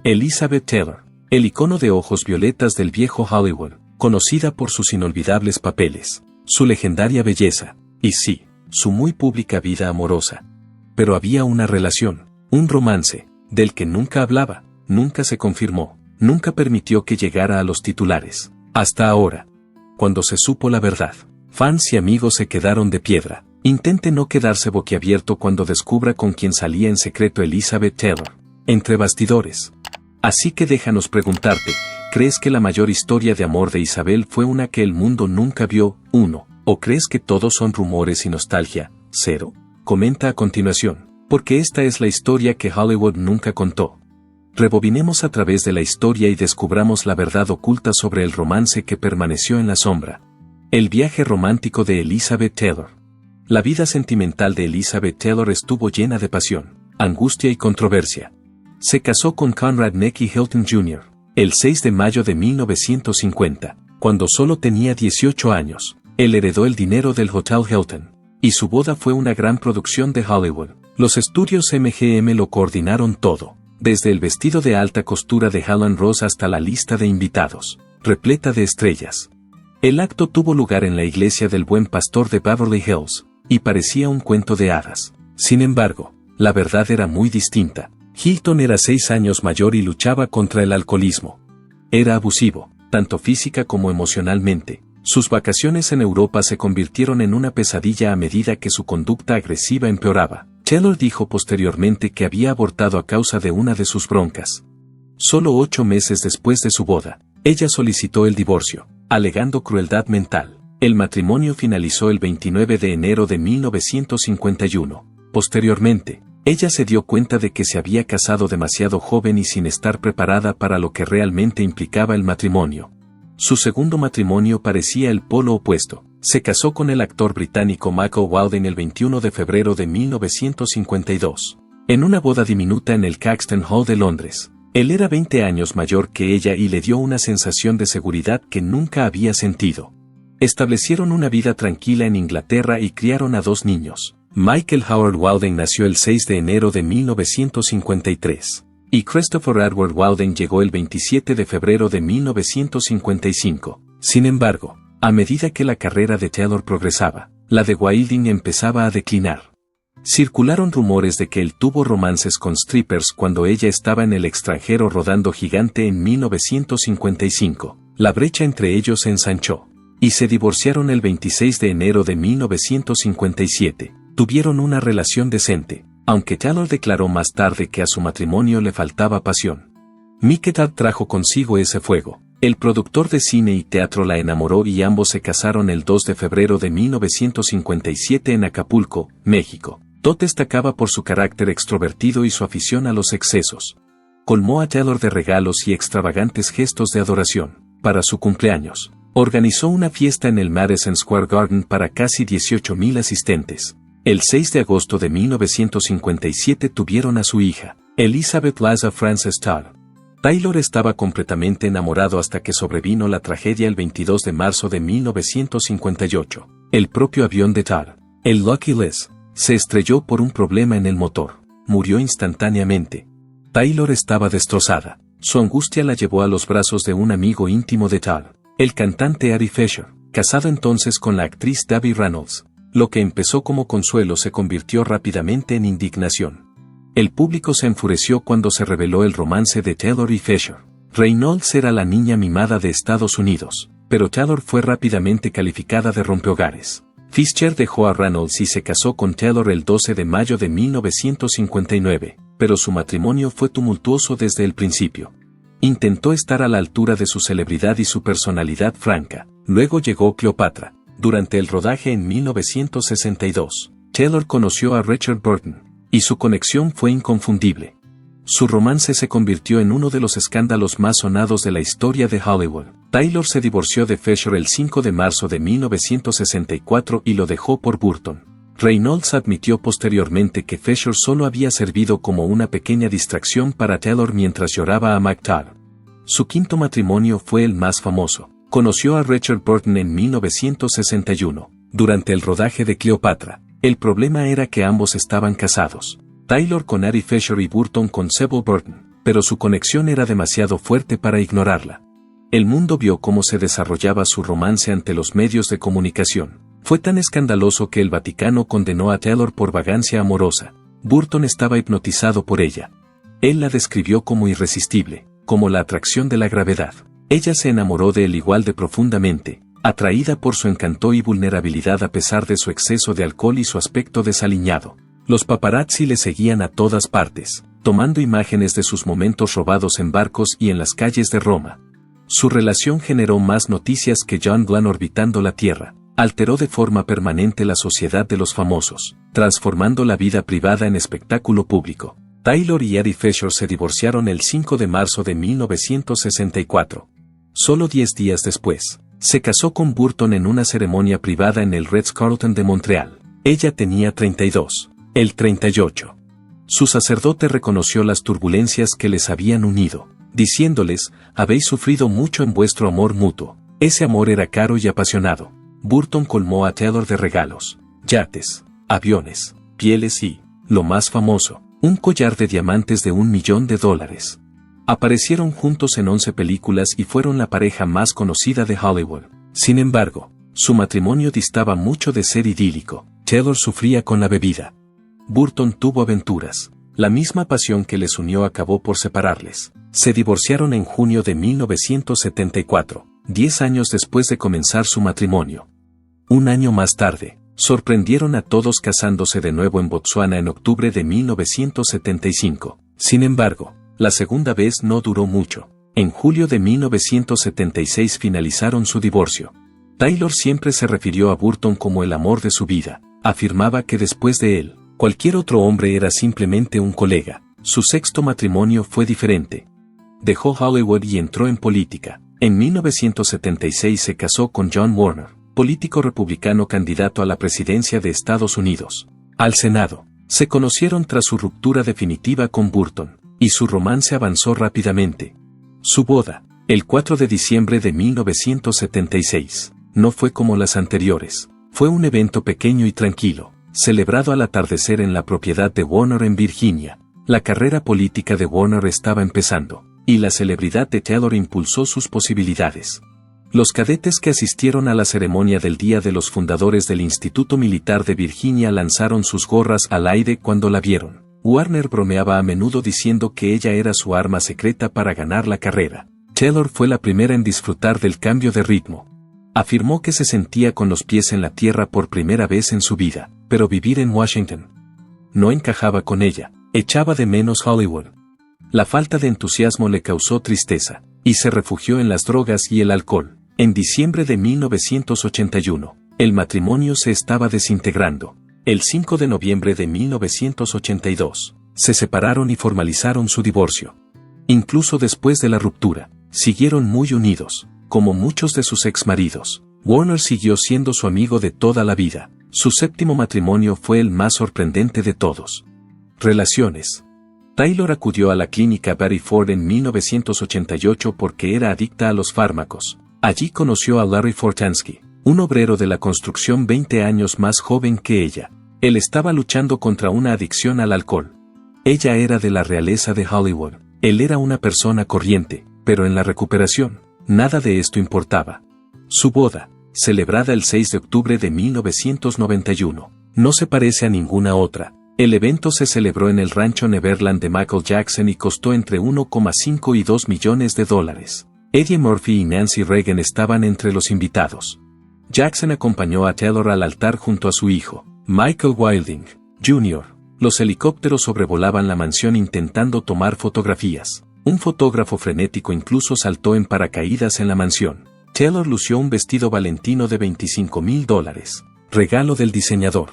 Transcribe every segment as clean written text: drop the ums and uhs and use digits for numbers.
Elizabeth Taylor, el icono de ojos violetas del viejo Hollywood, conocida por sus inolvidables papeles, su legendaria belleza, y sí, su muy pública vida amorosa. Pero había una relación, un romance, del que nunca hablaba, nunca se confirmó, nunca permitió que llegara a los titulares. Hasta ahora. Cuando se supo la verdad, fans y amigos se quedaron de piedra. Intente no quedarse boquiabierto cuando descubra con quién salía en secreto Elizabeth Taylor. Entre bastidores. Así que déjanos preguntarte, ¿crees que la mayor historia de amor de Isabel fue una que el mundo nunca vio? 1. ¿O crees que todos son rumores y nostalgia? 0. Comenta a continuación, porque esta es la historia que Hollywood nunca contó. Rebobinemos a través de la historia y descubramos la verdad oculta sobre el romance que permaneció en la sombra. El viaje romántico de Elizabeth Taylor. La vida sentimental de Elizabeth Taylor estuvo llena de pasión, angustia y controversia. Se casó con Conrad Necky Hilton Jr. el 6 de mayo de 1950, cuando solo tenía 18 años. Él heredó el dinero del Hotel Hilton, y su boda fue una gran producción de Hollywood. Los estudios MGM lo coordinaron todo, desde el vestido de alta costura de Helen Ross hasta la lista de invitados, repleta de estrellas. El acto tuvo lugar en la iglesia del Buen Pastor de Beverly Hills, y parecía un cuento de hadas. Sin embargo, la verdad era muy distinta. Hilton era 6 años mayor y luchaba contra el alcoholismo. Era abusivo, tanto física como emocionalmente. Sus vacaciones en Europa se convirtieron en una pesadilla a medida que su conducta agresiva empeoraba. Taylor dijo posteriormente que había abortado a causa de una de sus broncas. Solo 8 meses después de su boda, ella solicitó el divorcio, alegando crueldad mental. El matrimonio finalizó el 29 de enero de 1951. Posteriormente, ella se dio cuenta de que se había casado demasiado joven y sin estar preparada para lo que realmente implicaba el matrimonio. Su segundo matrimonio parecía el polo opuesto. Se casó con el actor británico Michael Walding el 21 de febrero de 1952, en una boda diminuta en el Caxton Hall de Londres. Él era 20 años mayor que ella y le dio una sensación de seguridad que nunca había sentido. Establecieron una vida tranquila en Inglaterra y criaron a 2 niños. Michael Howard Walding nació el 6 de enero de 1953, y Christopher Edward Walding llegó el 27 de febrero de 1955. Sin embargo, a medida que la carrera de Taylor progresaba, la de Wilding empezaba a declinar. Circularon rumores de que él tuvo romances con strippers cuando ella estaba en el extranjero rodando Gigante en 1955. La brecha entre ellos se ensanchó, y se divorciaron el 26 de enero de 1957. Tuvieron una relación decente, aunque Taylor declaró más tarde que a su matrimonio le faltaba pasión. Mickey Tad trajo consigo ese fuego. El productor de cine y teatro la enamoró y ambos se casaron el 2 de febrero de 1957 en Acapulco, México. Todd destacaba por su carácter extrovertido y su afición a los excesos. Colmó a Taylor de regalos y extravagantes gestos de adoración. Para su cumpleaños, organizó una fiesta en el Madison Square Garden para casi 18,000 asistentes. El 6 de agosto de 1957 tuvieron a su hija, Elizabeth Liza Frances Taylor. Taylor estaba completamente enamorado hasta que sobrevino la tragedia el 22 de marzo de 1958. El propio avión de Taylor, el Lucky Liz, se estrelló por un problema en el motor. Murió instantáneamente. Taylor estaba destrozada. Su angustia la llevó a los brazos de un amigo íntimo de Taylor, el cantante Ari Fisher, casado entonces con la actriz Debbie Reynolds. Lo que empezó como consuelo se convirtió rápidamente en indignación. El público se enfureció cuando se reveló el romance de Taylor y Fisher. Reynolds era la niña mimada de Estados Unidos, pero Taylor fue rápidamente calificada de rompehogares. Fisher dejó a Reynolds y se casó con Taylor el 12 de mayo de 1959, pero su matrimonio fue tumultuoso desde el principio. Intentó estar a la altura de su celebridad y su personalidad franca. Luego llegó Cleopatra. Durante el rodaje en 1962, Taylor conoció a Richard Burton, y su conexión fue inconfundible. Su romance se convirtió en uno de los escándalos más sonados de la historia de Hollywood. Taylor se divorció de Fisher el 5 de marzo de 1964 y lo dejó por Burton. Reynolds admitió posteriormente que Fisher solo había servido como una pequeña distracción para Taylor mientras lloraba a McTaggart. Su quinto matrimonio fue el más famoso. Conoció a Richard Burton en 1961, durante el rodaje de Cleopatra. El problema era que ambos estaban casados. Taylor con Ari Fisher y Burton con Sybil Burton. pero su conexión era demasiado fuerte para ignorarla. El mundo vio cómo se desarrollaba su romance ante los medios de comunicación. Fue tan escandaloso que el Vaticano condenó a Taylor por vagancia amorosa. Burton estaba hipnotizado por ella. Él la describió como irresistible, como la atracción de la gravedad. Ella se enamoró de él igual de profundamente, atraída por su encanto y vulnerabilidad a pesar de su exceso de alcohol y su aspecto desaliñado. Los paparazzi le seguían a todas partes, tomando imágenes de sus momentos robados en barcos y en las calles de Roma. Su relación generó más noticias que John Glenn orbitando la Tierra. Alteró de forma permanente la sociedad de los famosos, transformando la vida privada en espectáculo público. Taylor y Eddie Fisher se divorciaron el 5 de marzo de 1964. Solo 10 días después, se casó con Burton en una ceremonia privada en el Ritz-Carlton de Montreal. Ella tenía 32, él 38. Su sacerdote reconoció las turbulencias que les habían unido, diciéndoles: habéis sufrido mucho en vuestro amor mutuo. Ese amor era caro y apasionado. Burton colmó a Taylor de regalos, yates, aviones, pieles y, lo más famoso, un collar de diamantes de $1 millón. Aparecieron juntos en 11 películas y fueron la pareja más conocida de Hollywood. Sin embargo, su matrimonio distaba mucho de ser idílico. Taylor sufría con la bebida. Burton tuvo aventuras. La misma pasión que les unió acabó por separarles. Se divorciaron en junio de 1974, 10 años después de comenzar su matrimonio. Un año más tarde, sorprendieron a todos casándose de nuevo en Botsuana en octubre de 1975. Sin embargo, la segunda vez no duró mucho. En julio de 1976 finalizaron su divorcio. Taylor siempre se refirió a Burton como el amor de su vida. Afirmaba que después de él, cualquier otro hombre era simplemente un colega. Su sexto matrimonio fue diferente. Dejó Hollywood y entró en política. En 1976 se casó con John Warner, político republicano candidato a la presidencia de Estados Unidos. Al Senado, se conocieron tras su ruptura definitiva con Burton, y su romance avanzó rápidamente. Su boda, el 4 de diciembre de 1976, no fue como las anteriores. Fue un evento pequeño y tranquilo, celebrado al atardecer en la propiedad de Warner en Virginia. La carrera política de Warner estaba empezando, y la celebridad de Taylor impulsó sus posibilidades. Los cadetes que asistieron a la ceremonia del Día de los Fundadores del Instituto Militar de Virginia lanzaron sus gorras al aire cuando la vieron. Warner bromeaba a menudo diciendo que ella era su arma secreta para ganar la carrera. Taylor fue la primera en disfrutar del cambio de ritmo. Afirmó que se sentía con los pies en la tierra por primera vez en su vida, pero vivir en Washington no encajaba con ella, echaba de menos Hollywood. La falta de entusiasmo le causó tristeza, y se refugió en las drogas y el alcohol. En diciembre de 1981, el matrimonio se estaba desintegrando. El 5 de noviembre de 1982, se separaron y formalizaron su divorcio. Incluso después de la ruptura, siguieron muy unidos, como muchos de sus exmaridos. Warner siguió siendo su amigo de toda la vida. Su séptimo matrimonio fue el más sorprendente de todos. Relaciones. Taylor acudió a la clínica Betty Ford en 1988 porque era adicta a los fármacos. Allí conoció a Larry Fortansky, un obrero de la construcción 20 años más joven que ella. Él estaba luchando contra una adicción al alcohol. Ella era de la realeza de Hollywood. Él era una persona corriente, pero en la recuperación, nada de esto importaba. Su boda, celebrada el 6 de octubre de 1991, no se parece a ninguna otra. El evento se celebró en el rancho Neverland de Michael Jackson y costó entre $1,5 y $2 millones. Eddie Murphy y Nancy Reagan estaban entre los invitados. Jackson acompañó a Taylor al altar junto a su hijo, Michael Wilding, Jr. Los helicópteros sobrevolaban la mansión intentando tomar fotografías. Un fotógrafo frenético incluso saltó en paracaídas en la mansión. Taylor lució un vestido valentino de $25,000, regalo del diseñador.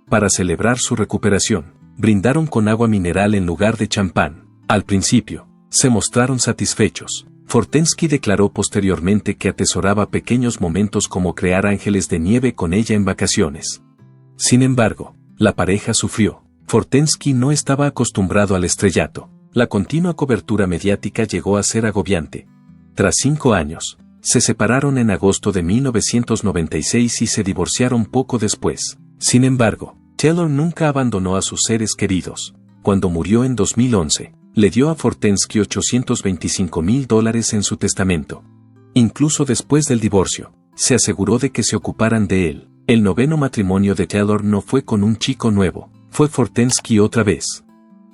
Para celebrar su recuperación, brindaron con agua mineral en lugar de champán. Al principio, se mostraron satisfechos. Fortensky declaró posteriormente que atesoraba pequeños momentos como crear ángeles de nieve con ella en vacaciones. Sin embargo, la pareja sufrió. Fortensky no estaba acostumbrado al estrellato. La continua cobertura mediática llegó a ser agobiante. Tras 5 años, se separaron en agosto de 1996 y se divorciaron poco después. Sin embargo, Taylor nunca abandonó a sus seres queridos. Cuando murió en 2011, le dio a Fortensky $825,000 en su testamento. Incluso después del divorcio, se aseguró de que se ocuparan de él. El noveno matrimonio de Taylor no fue con un chico nuevo, fue Fortensky otra vez.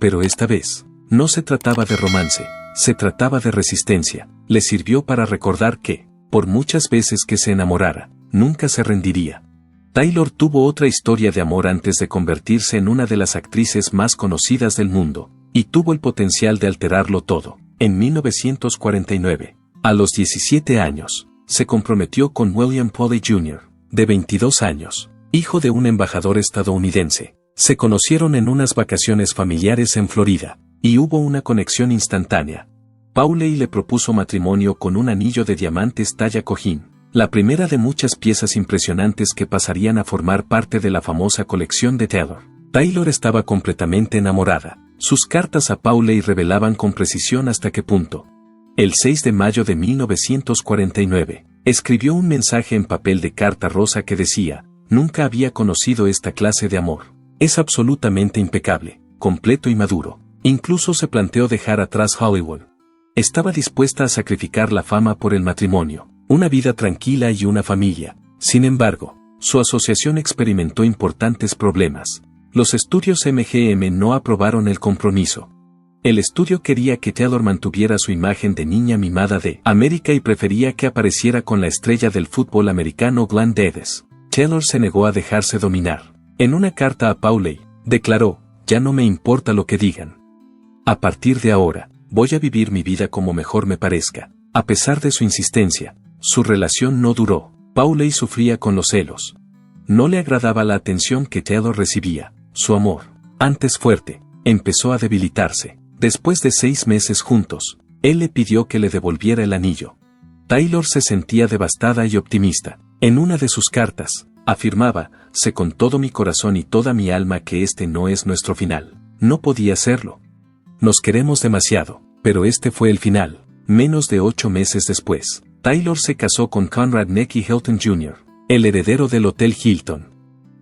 Pero esta vez, no se trataba de romance, se trataba de resistencia. Le sirvió para recordar que, por muchas veces que se enamorara, nunca se rendiría. Taylor tuvo otra historia de amor antes de convertirse en una de las actrices más conocidas del mundo, y tuvo el potencial de alterarlo todo. En 1949, a los 17 años, se comprometió con William Poley Jr., de 22 años, hijo de un embajador estadounidense. Se conocieron en unas vacaciones familiares en Florida, y hubo una conexión instantánea. Poley le propuso matrimonio con un anillo de diamantes talla cojín, la primera de muchas piezas impresionantes que pasarían a formar parte de la famosa colección de Taylor. Taylor estaba completamente enamorada. Sus cartas a Poley revelaban con precisión hasta qué punto. El 6 de mayo de 1949, escribió un mensaje en papel de carta rosa que decía: «Nunca había conocido esta clase de amor. Es absolutamente impecable, completo y maduro». Incluso se planteó dejar atrás Hollywood. Estaba dispuesta a sacrificar la fama por el matrimonio, una vida tranquila y una familia. Sin embargo, su asociación experimentó importantes problemas. Los estudios MGM no aprobaron el compromiso. El estudio quería que Taylor mantuviera su imagen de niña mimada de América y prefería que apareciera con la estrella del fútbol americano Glenn Davis. Taylor se negó a dejarse dominar. En una carta a Poley, declaró: «Ya no me importa lo que digan. A partir de ahora, voy a vivir mi vida como mejor me parezca». A pesar de su insistencia, su relación no duró. Poley sufría con los celos. No le agradaba la atención que Taylor recibía. Su amor, antes fuerte, empezó a debilitarse. Después de 6 meses juntos, él le pidió que le devolviera el anillo. Taylor se sentía devastada y optimista. En una de sus cartas, afirmaba: «Sé con todo mi corazón y toda mi alma que este no es nuestro final. No podía serlo. Nos queremos demasiado, pero este fue el final». Menos de 8 meses después, Taylor se casó con Conrad Necky Hilton Jr., el heredero del Hotel Hilton.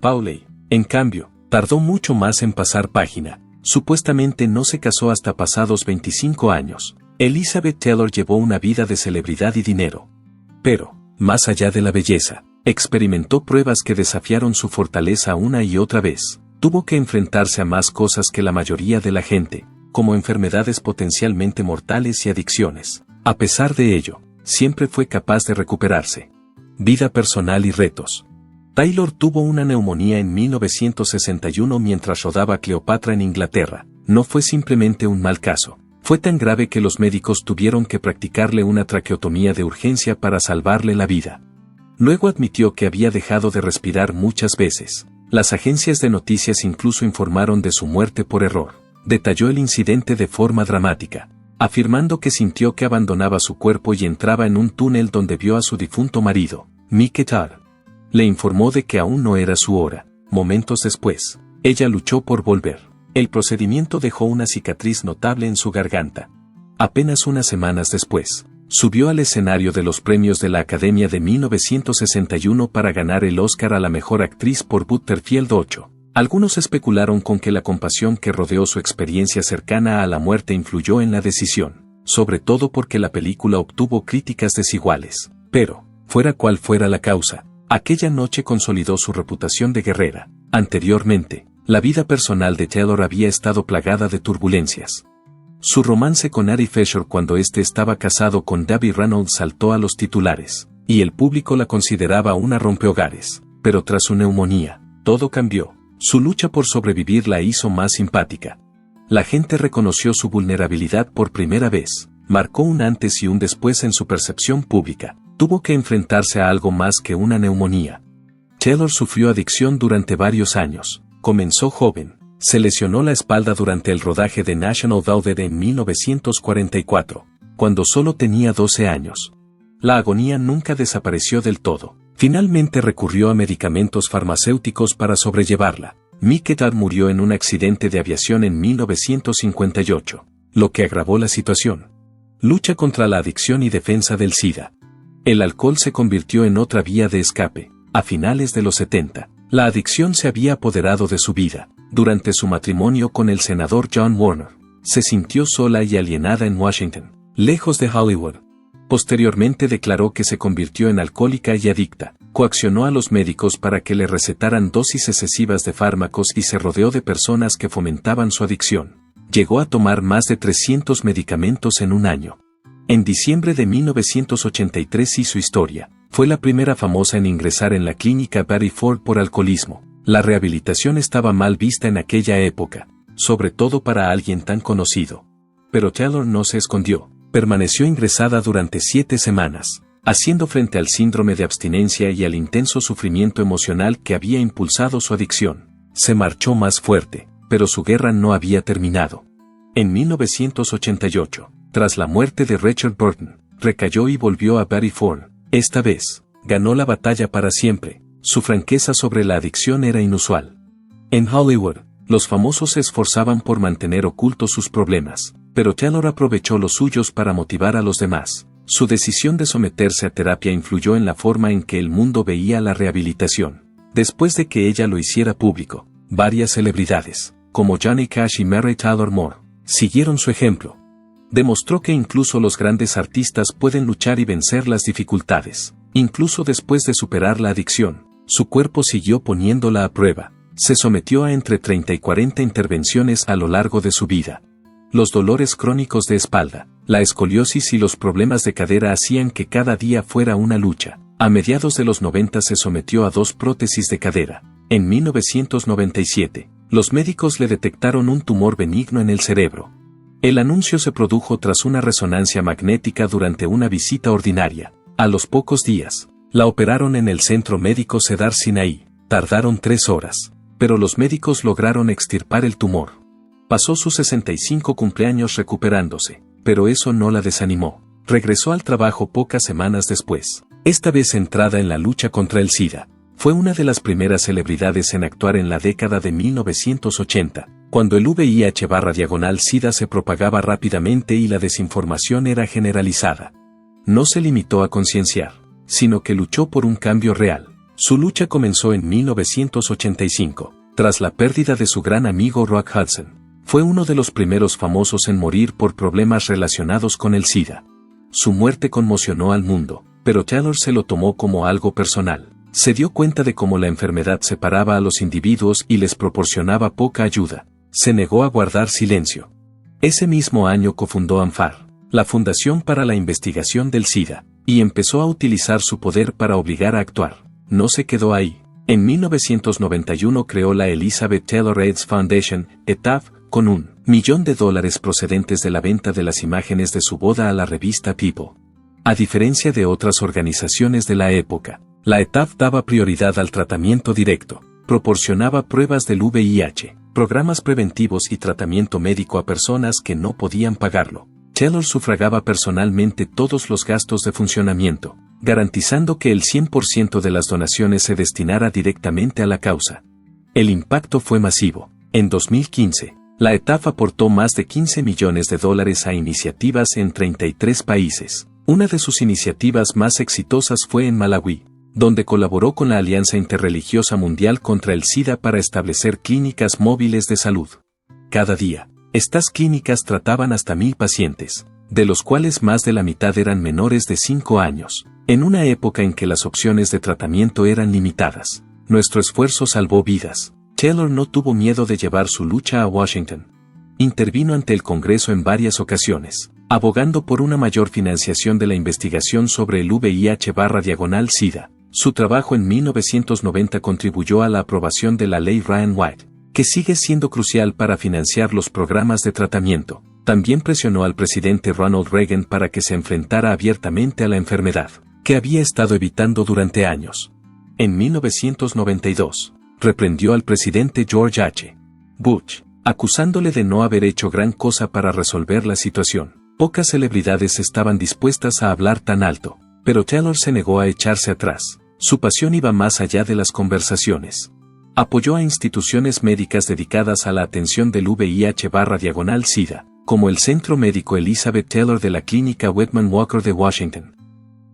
Poley, en cambio, tardó mucho más en pasar página. Supuestamente no se casó hasta pasados 25 años. Elizabeth Taylor llevó una vida de celebridad y dinero. Pero, más allá de la belleza, experimentó pruebas que desafiaron su fortaleza una y otra vez. Tuvo que enfrentarse a más cosas que la mayoría de la gente, como enfermedades potencialmente mortales y adicciones. A pesar de ello, siempre fue capaz de recuperarse. Vida personal y retos. Taylor tuvo una neumonía en 1961 mientras rodaba Cleopatra en Inglaterra. No fue simplemente un mal caso. Fue tan grave que los médicos tuvieron que practicarle una traqueotomía de urgencia para salvarle la vida. Luego admitió que había dejado de respirar muchas veces. Las agencias de noticias incluso informaron de su muerte por error. Detalló el incidente de forma dramática, afirmando que sintió que abandonaba su cuerpo y entraba en un túnel donde vio a su difunto marido, Mickey Tarr. Le informó de que aún no era su hora. Momentos después, ella luchó por volver. El procedimiento dejó una cicatriz notable en su garganta. Apenas unas semanas después, subió al escenario de los premios de la Academia de 1961 para ganar el Oscar a la mejor actriz por Butterfield 8. Algunos especularon con que la compasión que rodeó su experiencia cercana a la muerte influyó en la decisión, sobre todo porque la película obtuvo críticas desiguales. Pero, fuera cual fuera la causa, aquella noche consolidó su reputación de guerrera. Anteriormente, la vida personal de Taylor había estado plagada de turbulencias. Su romance con Ari Fisher cuando éste estaba casado con Debbie Reynolds saltó a los titulares, y el público la consideraba una rompehogares. Pero tras su neumonía, todo cambió. Su lucha por sobrevivir la hizo más simpática. La gente reconoció su vulnerabilidad por primera vez, marcó un antes y un después en su percepción pública. Tuvo que enfrentarse a algo más que una neumonía. Taylor sufrió adicción durante varios años. Comenzó joven. Se lesionó la espalda durante el rodaje de National Velvet en 1944, cuando solo tenía 12 años. La agonía nunca desapareció del todo. Finalmente recurrió a medicamentos farmacéuticos para sobrellevarla. Mickey Tarr murió en un accidente de aviación en 1958, lo que agravó la situación. Lucha contra la adicción y defensa del SIDA. El alcohol se convirtió en otra vía de escape. A finales de los 70, la adicción se había apoderado de su vida. Durante su matrimonio con el senador John Warner, Se sintió sola y alienada en Washington, lejos de Hollywood. Posteriormente declaró que se convirtió en alcohólica y adicta, coaccionó a los médicos para que le recetaran dosis excesivas de fármacos y se rodeó de personas que fomentaban su adicción. Llegó a tomar más de 300 medicamentos en un año. En diciembre de 1983 hizo historia. Fue la primera famosa en ingresar en la clínica Betty Ford por alcoholismo. La rehabilitación estaba mal vista en aquella época, sobre todo para alguien tan conocido. Pero Taylor no se escondió. Permaneció ingresada durante 7 semanas, haciendo frente al síndrome de abstinencia y al intenso sufrimiento emocional que había impulsado su adicción. Se marchó más fuerte, pero su guerra no había terminado. En 1988, tras la muerte de Richard Burton, recayó y volvió a Betty Ford. Esta vez, ganó la batalla para siempre. Su franqueza sobre la adicción era inusual. En Hollywood, los famosos se esforzaban por mantener ocultos sus problemas, pero Taylor aprovechó los suyos para motivar a los demás. Su decisión de someterse a terapia influyó en la forma en que el mundo veía la rehabilitación. Después de que ella lo hiciera público, varias celebridades, como Johnny Cash y Mary Tyler Moore, siguieron su ejemplo. Demostró que incluso los grandes artistas pueden luchar y vencer las dificultades. Incluso después de superar la adicción, su cuerpo siguió poniéndola a prueba. Se sometió a entre 30 y 40 intervenciones a lo largo de su vida. Los dolores crónicos de espalda, la escoliosis y los problemas de cadera hacían que cada día fuera una lucha. A mediados de los 90 se sometió a 2 prótesis de cadera. En 1997, los médicos le detectaron un tumor benigno en el cerebro. El anuncio se produjo tras una resonancia magnética durante una visita ordinaria. A los pocos días, la operaron en el Centro Médico Cedar Sinai. Tardaron 3 horas, pero los médicos lograron extirpar el tumor. Pasó sus 65 cumpleaños recuperándose, pero eso no la desanimó. Regresó al trabajo pocas semanas después, esta vez centrada en la lucha contra el SIDA. Fue una de las primeras celebridades en actuar en la década de 1980, cuando el VIH/SIDA se propagaba rápidamente y la desinformación era generalizada. No se limitó a concienciar, sino que luchó por un cambio real. Su lucha comenzó en 1985, tras la pérdida de su gran amigo Rock Hudson. Fue uno de los primeros famosos en morir por problemas relacionados con el SIDA. Su muerte conmocionó al mundo, pero Taylor se lo tomó como algo personal. Se dio cuenta de cómo la enfermedad separaba a los individuos y les proporcionaba poca ayuda. Se negó a guardar silencio. Ese mismo año cofundó ANFAR, la Fundación para la Investigación del SIDA, y empezó a utilizar su poder para obligar a actuar. No se quedó ahí. En 1991 creó la Elizabeth Taylor AIDS Foundation, ETAF, con $1 millón procedentes de la venta de las imágenes de su boda a la revista People. A diferencia de otras organizaciones de la época, la ETAF daba prioridad al tratamiento directo, proporcionaba pruebas del VIH, programas preventivos y tratamiento médico a personas que no podían pagarlo. Taylor sufragaba personalmente todos los gastos de funcionamiento, garantizando que el 100% de las donaciones se destinara directamente a la causa. El impacto fue masivo. En 2015, la ETAF aportó más de $15 millones a iniciativas en 33 países. Una de sus iniciativas más exitosas fue en Malawi, donde colaboró con la Alianza Interreligiosa Mundial contra el SIDA para establecer clínicas móviles de salud. Cada día, estas clínicas trataban hasta 1,000 pacientes, de los cuales más de la mitad eran menores de 5 años. En una época en que las opciones de tratamiento eran limitadas, nuestro esfuerzo salvó vidas. Taylor no tuvo miedo de llevar su lucha a Washington. Intervino ante el Congreso en varias ocasiones, abogando por una mayor financiación de la investigación sobre el VIH/SIDA. Su trabajo en 1990 contribuyó a la aprobación de la Ley Ryan-White, que sigue siendo crucial para financiar los programas de tratamiento. También presionó al presidente Ronald Reagan para que se enfrentara abiertamente a la enfermedad, que había estado evitando durante años. En 1992, reprendió al presidente George H. Bush, acusándole de no haber hecho gran cosa para resolver la situación. Pocas celebridades estaban dispuestas a hablar tan alto, pero Taylor se negó a echarse atrás. Su pasión iba más allá de las conversaciones. Apoyó a instituciones médicas dedicadas a la atención del VIH/SIDA, como el Centro Médico Elizabeth Taylor de la Clínica Whitman Walker de Washington,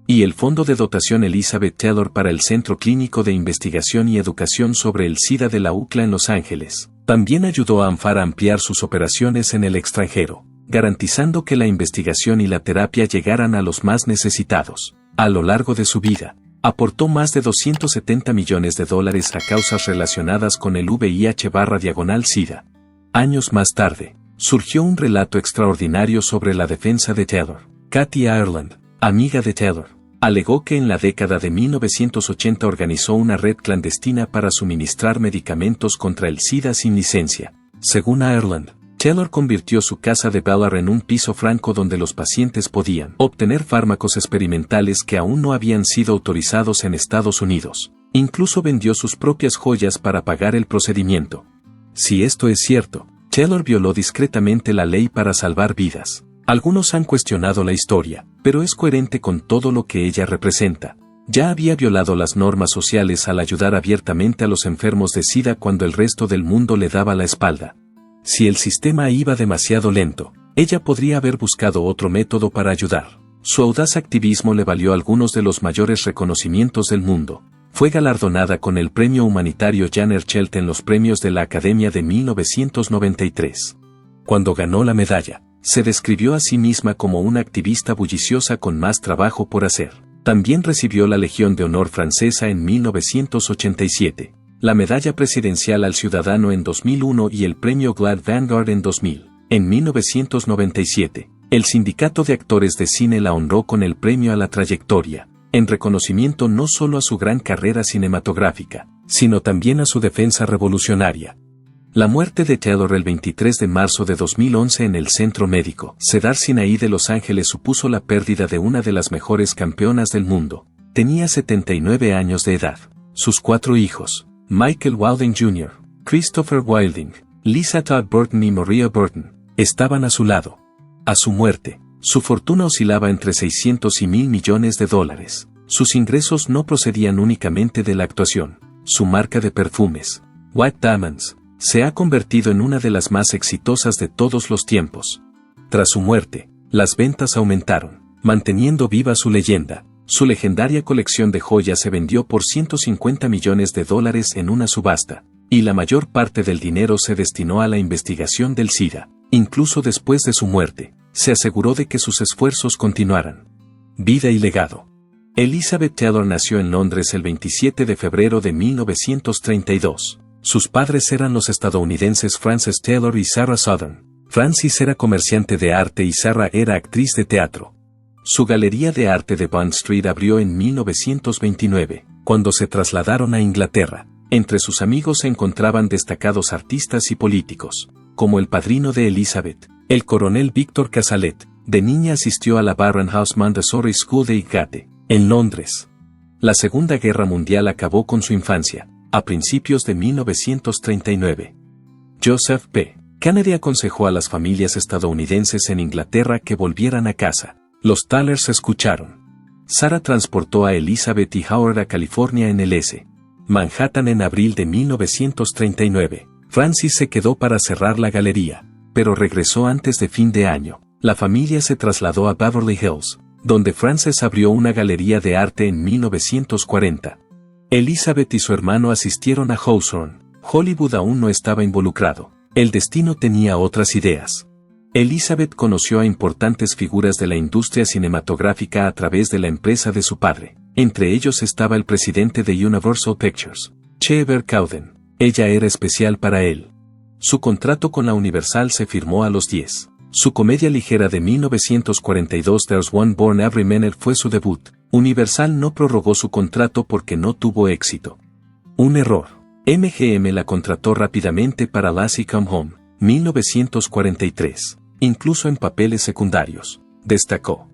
y el Fondo de Dotación Elizabeth Taylor para el Centro Clínico de Investigación y Educación sobre el SIDA de la UCLA en Los Ángeles. También ayudó a AMFAR a ampliar sus operaciones en el extranjero, garantizando que la investigación y la terapia llegaran a los más necesitados. A lo largo de su vida, aportó más de $270 millones a causas relacionadas con el VIH/SIDA. Años más tarde, surgió un relato extraordinario sobre la defensa de Taylor. Kathy Ireland, amiga de Taylor, alegó que en la década de 1980 organizó una red clandestina para suministrar medicamentos contra el SIDA sin licencia. Según Ireland, Taylor convirtió su casa de Bel Air en un piso franco donde los pacientes podían obtener fármacos experimentales que aún no habían sido autorizados en Estados Unidos. Incluso vendió sus propias joyas para pagar el procedimiento. Si esto es cierto, Taylor violó discretamente la ley para salvar vidas. Algunos han cuestionado la historia, pero es coherente con todo lo que ella representa. Ya había violado las normas sociales al ayudar abiertamente a los enfermos de SIDA cuando el resto del mundo le daba la espalda. Si el sistema iba demasiado lento, ella podría haber buscado otro método para ayudar. Su audaz activismo le valió algunos de los mayores reconocimientos del mundo. Fue galardonada con el premio humanitario Jan Herschelt en los premios de la Academia de 1993. Cuando ganó la medalla, se describió a sí misma como una activista bulliciosa con más trabajo por hacer. También recibió la Legión de Honor francesa en 1987. La Medalla Presidencial al Ciudadano en 2001 y el Premio GLAAD Vanguard en 2000. En 1997, el Sindicato de Actores de Cine la honró con el Premio a la Trayectoria, en reconocimiento no solo a su gran carrera cinematográfica, sino también a su defensa revolucionaria. La muerte de Taylor el 23 de marzo de 2011 en el Centro Médico Cedar Sinai de Los Ángeles supuso la pérdida de una de las mejores campeonas del mundo. Tenía 79 años de edad. Sus 4 hijos, Michael Wilding Jr., Christopher Wilding, Lisa Todd Burton y Maria Burton, estaban a su lado. A su muerte, su fortuna oscilaba entre 600 y 1.000 millones de dólares. Sus ingresos no procedían únicamente de la actuación. Su marca de perfumes, White Diamonds, se ha convertido en una de las más exitosas de todos los tiempos. Tras su muerte, las ventas aumentaron, manteniendo viva su leyenda. Su legendaria colección de joyas se vendió por $150 millones en una subasta, y la mayor parte del dinero se destinó a la investigación del SIDA. Incluso después de su muerte, se aseguró de que sus esfuerzos continuaran. Vida y legado. Elizabeth Taylor nació en Londres el 27 de febrero de 1932. Sus padres eran los estadounidenses Frances Taylor y Sarah Southern. Frances era comerciante de arte y Sarah era actriz de teatro. Su galería de arte de Bond Street abrió en 1929, cuando se trasladaron a Inglaterra. Entre sus amigos se encontraban destacados artistas y políticos, como el padrino de Elizabeth, el coronel Victor Cazalet. De niña asistió a la Barnhouse Montessori School de Highgate, en Londres. La Segunda Guerra Mundial acabó con su infancia, a principios de 1939. Joseph P. Kennedy aconsejó a las familias estadounidenses en Inglaterra que volvieran a casa. Los Taylors escucharon. Sarah transportó a Elizabeth y Howard a California en el S. Manhattan en abril de 1939. Frances se quedó para cerrar la galería, pero regresó antes de fin de año. La familia se trasladó a Beverly Hills, donde Frances abrió una galería de arte en 1940. Elizabeth y su hermano asistieron a Hawthorne. Hollywood aún no estaba involucrado. El destino tenía otras ideas. Elizabeth conoció a importantes figuras de la industria cinematográfica a través de la empresa de su padre. Entre ellos estaba el presidente de Universal Pictures, Cheever Cowden. Ella era especial para él. Su contrato con la Universal se firmó a los 10. Su comedia ligera de 1942 There's One Born Every Minute fue su debut. Universal no prorrogó su contrato porque no tuvo éxito. Un error. MGM la contrató rápidamente para Lassie Come Home, 1943. Incluso en papeles secundarios, destacó.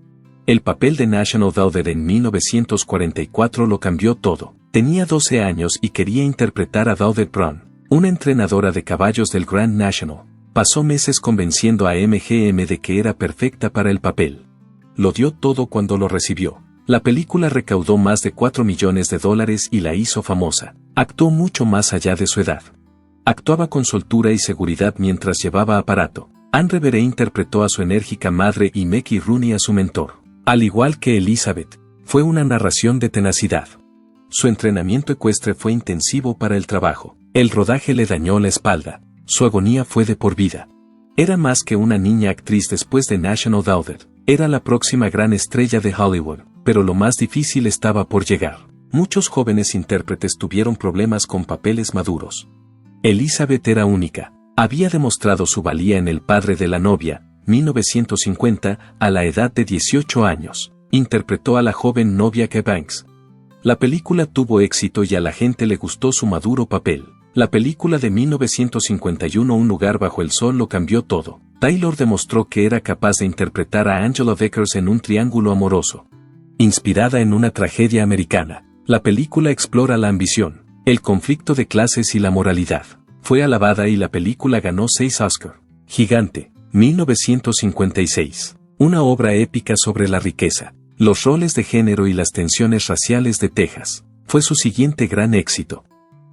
El papel de National Velvet en 1944 lo cambió todo. Tenía 12 años y quería interpretar a Velvet Brown, una entrenadora de caballos del Grand National. Pasó meses convenciendo a MGM de que era perfecta para el papel. Lo dio todo cuando lo recibió. La película recaudó más de $4 millones y la hizo famosa. Actuó mucho más allá de su edad. Actuaba con soltura y seguridad mientras llevaba aparato. Anne Revere interpretó a su enérgica madre y Mickey Rooney a su mentor. Al igual que Elizabeth, fue una narración de tenacidad. Su entrenamiento ecuestre fue intensivo para el trabajo. El rodaje le dañó la espalda. Su agonía fue de por vida. Era más que una niña actriz después de National Velvet. Era la próxima gran estrella de Hollywood, pero lo más difícil estaba por llegar. Muchos jóvenes intérpretes tuvieron problemas con papeles maduros. Elizabeth era única. Había demostrado su valía en El padre de la novia, 1950, a la edad de 18 años. Interpretó a la joven novia Kate Banks. La película tuvo éxito y a la gente le gustó su maduro papel. La película de 1951 Un lugar bajo el sol lo cambió todo. Taylor demostró que era capaz de interpretar a Angela Vickers en un triángulo amoroso. Inspirada en una tragedia americana, la película explora la ambición, el conflicto de clases y la moralidad. Fue alabada y la película ganó 6 Oscar. Gigante, 1956. Una obra épica sobre la riqueza, los roles de género y las tensiones raciales de Texas. Fue su siguiente gran éxito.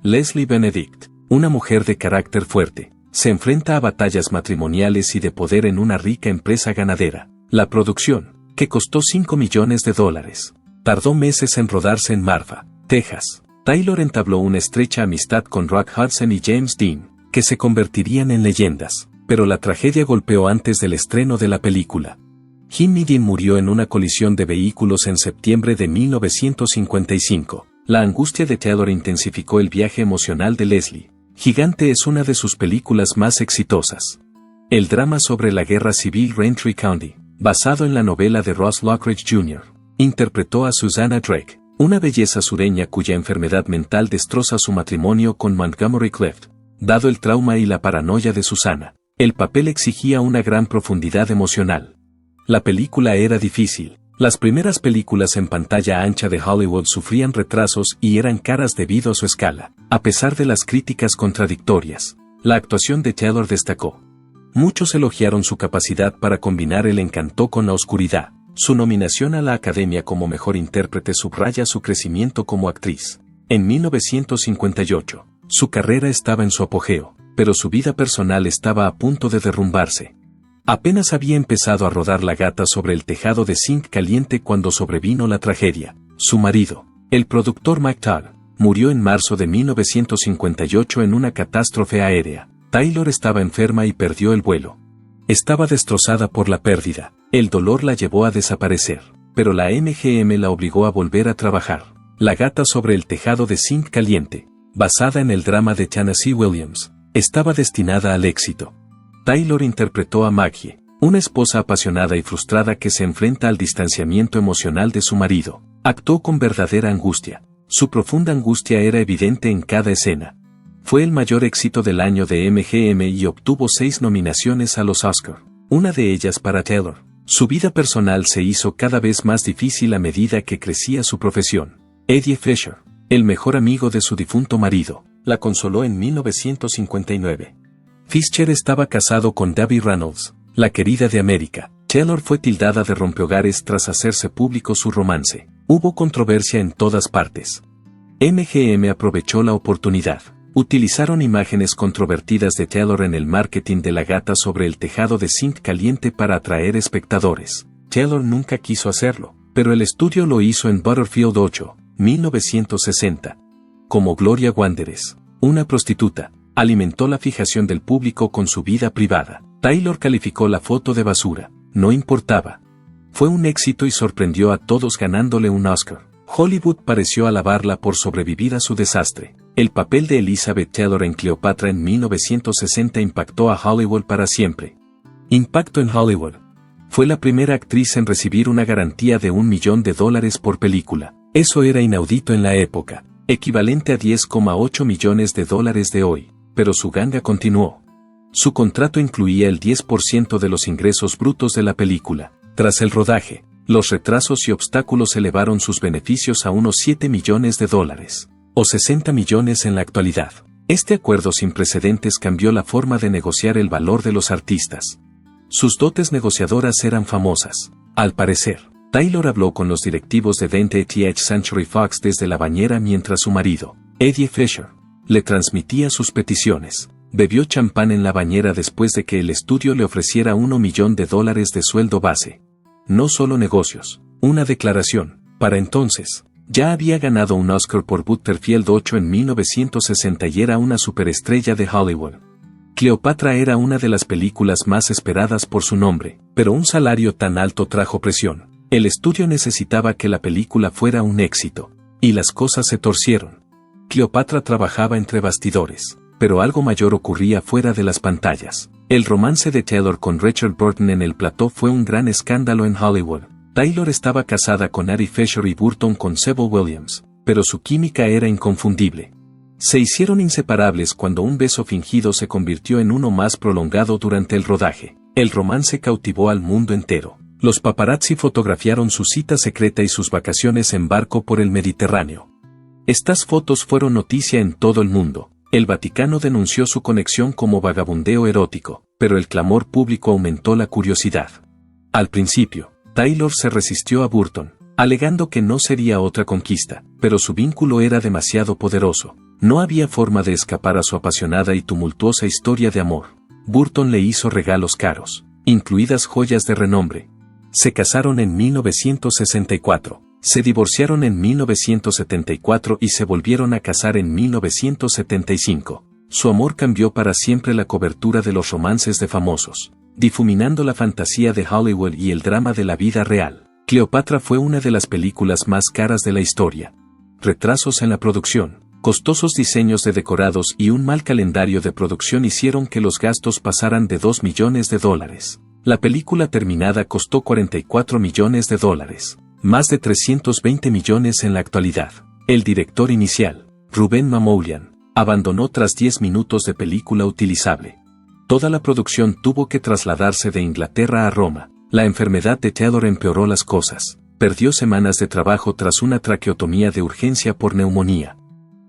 Leslie Benedict, una mujer de carácter fuerte, se enfrenta a batallas matrimoniales y de poder en una rica empresa ganadera. La producción, que costó $5 millones, tardó meses en rodarse en Marfa, Texas. Taylor entabló una estrecha amistad con Rock Hudson y James Dean, que se convertirían en leyendas, pero la tragedia golpeó antes del estreno de la película. Jimmy Dean murió en una colisión de vehículos en septiembre de 1955. La angustia de Taylor intensificó el viaje emocional de Leslie. Gigante es una de sus películas más exitosas. El drama sobre la guerra civil Raintree County, basado en la novela de Ross Lockridge Jr., interpretó a Susanna Drake, una belleza sureña cuya enfermedad mental destroza su matrimonio con Montgomery Clift. Dado el trauma y la paranoia de Susana, el papel exigía una gran profundidad emocional. La película era difícil. Las primeras películas en pantalla ancha de Hollywood sufrían retrasos y eran caras debido a su escala. A pesar de las críticas contradictorias, la actuación de Taylor destacó. Muchos elogiaron su capacidad para combinar el encanto con la oscuridad. Su nominación a la Academia como mejor intérprete subraya su crecimiento como actriz. En 1958, su carrera estaba en su apogeo, pero su vida personal estaba a punto de derrumbarse. Apenas había empezado a rodar La gata sobre el tejado de zinc caliente cuando sobrevino la tragedia. Su marido, el productor Mike Todd, murió en marzo de 1958 en una catástrofe aérea. Taylor estaba enferma y perdió el vuelo. Estaba destrozada por la pérdida. El dolor la llevó a desaparecer, pero la MGM la obligó a volver a trabajar. La gata sobre el tejado de zinc caliente, basada en el drama de Tennessee Williams, estaba destinada al éxito. Taylor interpretó a Maggie, una esposa apasionada y frustrada que se enfrenta al distanciamiento emocional de su marido. Actuó con verdadera angustia. Su profunda angustia era evidente en cada escena. Fue el mayor éxito del año de MGM y obtuvo 6 nominaciones a los Oscar, una de ellas para Taylor. Su vida personal se hizo cada vez más difícil a medida que crecía su profesión. Eddie Fisher, el mejor amigo de su difunto marido, la consoló en 1959. Fisher estaba casado con Debbie Reynolds, la querida de América. Taylor fue tildada de rompehogares tras hacerse público su romance. Hubo controversia en todas partes. MGM aprovechó la oportunidad. Utilizaron imágenes controvertidas de Taylor en el marketing de La gata sobre el tejado de zinc caliente para atraer espectadores. Taylor nunca quiso hacerlo, pero el estudio lo hizo en Butterfield 8, 1960. Como Gloria Wanderes, una prostituta, alimentó la fijación del público con su vida privada. Taylor calificó la foto de basura, no importaba. Fue un éxito y sorprendió a todos ganándole un Oscar. Hollywood pareció alabarla por sobrevivir a su desastre. El papel de Elizabeth Taylor en Cleopatra en 1960 impactó a Hollywood para siempre. Impacto en Hollywood. Fue la primera actriz en recibir una garantía de $1 millón por película. Eso era inaudito en la época, equivalente a $10,8 millones de hoy. Pero su ganga continuó. Su contrato incluía el 10% de los ingresos brutos de la película. Tras el rodaje, los retrasos y obstáculos elevaron sus beneficios a unos $7 millones, o 60 millones en la actualidad. Este acuerdo sin precedentes cambió la forma de negociar el valor de los artistas. Sus dotes negociadoras eran famosas. Al parecer, Taylor habló con los directivos de 20th Century Fox desde la bañera mientras su marido, Eddie Fisher, le transmitía sus peticiones. Bebió champán en la bañera después de que el estudio le ofreciera $1 millón de sueldo base. No solo negocios, una declaración. Para entonces, ya había ganado un Oscar por Butterfield 8 en 1960 y era una superestrella de Hollywood. Cleopatra era una de las películas más esperadas por su nombre, pero un salario tan alto trajo presión. El estudio necesitaba que la película fuera un éxito, y las cosas se torcieron. Cleopatra trabajaba entre bastidores, pero algo mayor ocurría fuera de las pantallas. El romance de Taylor con Richard Burton en el plató fue un gran escándalo en Hollywood. Taylor estaba casada con Ari Fisher y Burton con Sybil Williams, pero su química era inconfundible. Se hicieron inseparables cuando un beso fingido se convirtió en uno más prolongado durante el rodaje. El romance cautivó al mundo entero. Los paparazzi fotografiaron su cita secreta y sus vacaciones en barco por el Mediterráneo. Estas fotos fueron noticia en todo el mundo. El Vaticano denunció su conexión como vagabundeo erótico, pero el clamor público aumentó la curiosidad. Al principio, Taylor se resistió a Burton, alegando que no sería otra conquista, pero su vínculo era demasiado poderoso. No había forma de escapar a su apasionada y tumultuosa historia de amor. Burton le hizo regalos caros, incluidas joyas de renombre. Se casaron en 1964, se divorciaron en 1974 y se volvieron a casar en 1975. Su amor cambió para siempre la cobertura de los romances de famosos, difuminando la fantasía de Hollywood y el drama de la vida real. Cleopatra fue una de las películas más caras de la historia. Retrasos en la producción, costosos diseños de decorados y un mal calendario de producción hicieron que los gastos pasaran de $2 millones. La película terminada costó $44 millones, más de 320 millones en la actualidad. El director inicial, Rubén Mamoulian, abandonó tras 10 minutos de película utilizable. Toda la producción tuvo que trasladarse de Inglaterra a Roma. La enfermedad de Taylor empeoró las cosas. Perdió semanas de trabajo tras una traqueotomía de urgencia por neumonía.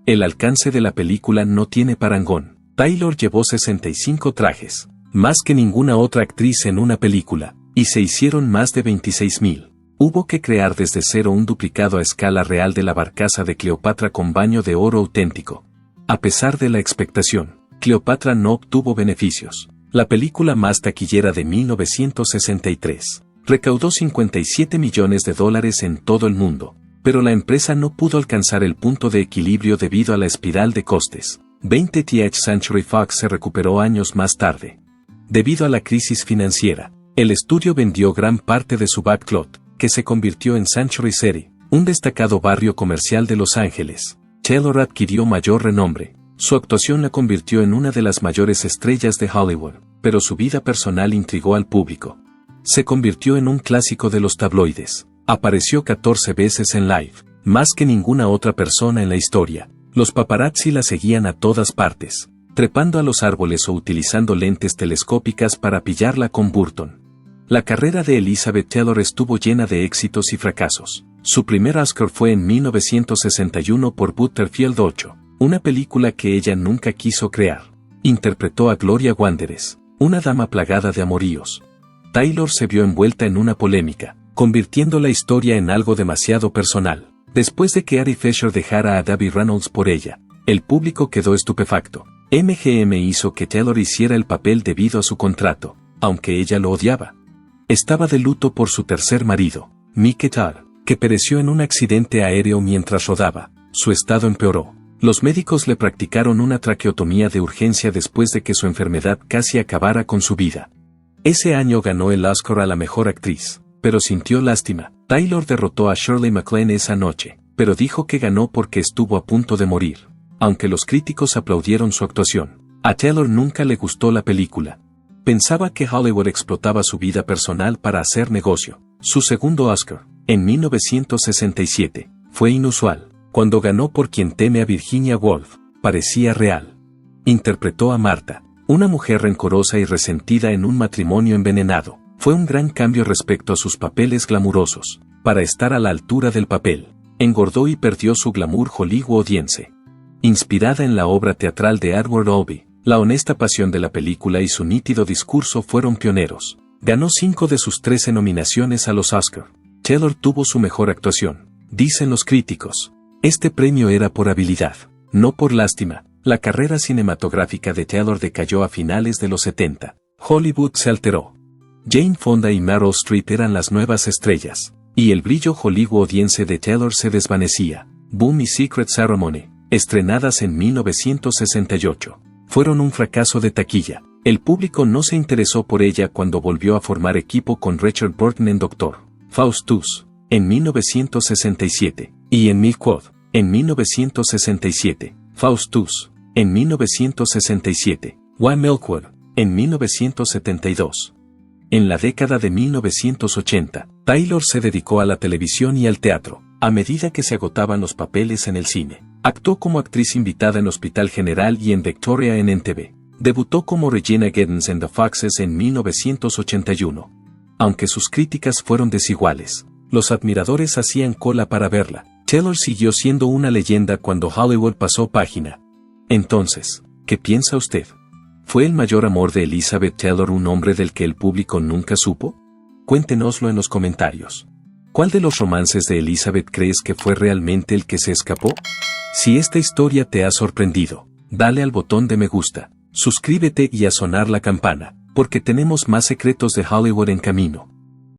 El alcance de la película no tiene parangón. Taylor llevó 65 trajes, más que ninguna otra actriz en una película, y se hicieron más de 26,000. Hubo que crear desde cero un duplicado a escala real de la barcaza de Cleopatra con baño de oro auténtico. A pesar de la expectación, Cleopatra no obtuvo beneficios. La película más taquillera de 1963 recaudó $57 millones en todo el mundo, pero la empresa no pudo alcanzar el punto de equilibrio debido a la espiral de costes. 20th Century Fox se recuperó años más tarde. Debido a la crisis financiera, el estudio vendió gran parte de su backlot, que se convirtió en Century City, un destacado barrio comercial de Los Ángeles. Taylor adquirió mayor renombre. Su actuación la convirtió en una de las mayores estrellas de Hollywood, pero su vida personal intrigó al público. Se convirtió en un clásico de los tabloides. Apareció 14 veces en Live, más que ninguna otra persona en la historia. Los paparazzi la seguían a todas partes, trepando a los árboles o utilizando lentes telescópicas para pillarla con Burton. La carrera de Elizabeth Taylor estuvo llena de éxitos y fracasos. Su primer Oscar fue en 1961 por Butterfield 8, una película que ella nunca quiso crear. Interpretó a Gloria Wanderes, una dama plagada de amoríos. Taylor se vio envuelta en una polémica, convirtiendo la historia en algo demasiado personal. Después de que Ari Fisher dejara a Debbie Reynolds por ella, el público quedó estupefacto. MGM hizo que Taylor hiciera el papel debido a su contrato, aunque ella lo odiaba. Estaba de luto por su tercer marido, Mickey Tarr, que pereció en un accidente aéreo mientras rodaba. Su estado empeoró. Los médicos le practicaron una traqueotomía de urgencia después de que su enfermedad casi acabara con su vida. Ese año ganó el Oscar a la mejor actriz, pero sintió lástima. Taylor derrotó a Shirley MacLaine esa noche, pero dijo que ganó porque estuvo a punto de morir. Aunque los críticos aplaudieron su actuación, a Taylor nunca le gustó la película. Pensaba que Hollywood explotaba su vida personal para hacer negocio. Su segundo Oscar, en 1967, fue inusual. Cuando ganó por Quien teme a Virginia Woolf, parecía real. Interpretó a Marta, una mujer rencorosa y resentida en un matrimonio envenenado. Fue un gran cambio respecto a sus papeles glamurosos. Para estar a la altura del papel, engordó y perdió su glamour hollywoodiense. Inspirada en la obra teatral de Edward Albee, la honesta pasión de la película y su nítido discurso fueron pioneros. Ganó 5 de sus 13 nominaciones a los Oscar. Taylor tuvo su mejor actuación, dicen los críticos. Este premio era por habilidad, no por lástima. La carrera cinematográfica de Taylor decayó a finales de los 70. Hollywood se alteró. Jane Fonda y Meryl Streep eran las nuevas estrellas, y el brillo hollywoodiense de Taylor se desvanecía. Boom y Secret Ceremony, estrenadas en 1968, fueron un fracaso de taquilla. El público no se interesó por ella cuando volvió a formar equipo con Richard Burton en Dr. Faustus, en 1967, y en Milkwood, en 1967, Faustus, en 1967, Why Milkwood, en 1972. En la década de 1980, Taylor se dedicó a la televisión y al teatro, a medida que se agotaban los papeles en el cine. Actuó como actriz invitada en Hospital General y en Victoria en NTV. Debutó como Regina Giddens en The Foxes en 1981. Aunque sus críticas fueron desiguales, los admiradores hacían cola para verla. Taylor siguió siendo una leyenda cuando Hollywood pasó página. Entonces, ¿qué piensa usted? ¿Fue el mayor amor de Elizabeth Taylor un hombre del que el público nunca supo? Cuéntenoslo en los comentarios. ¿Cuál de los romances de Elizabeth crees que fue realmente el que se escapó? Si esta historia te ha sorprendido, dale al botón de me gusta, suscríbete y a sonar la campana, porque tenemos más secretos de Hollywood en camino.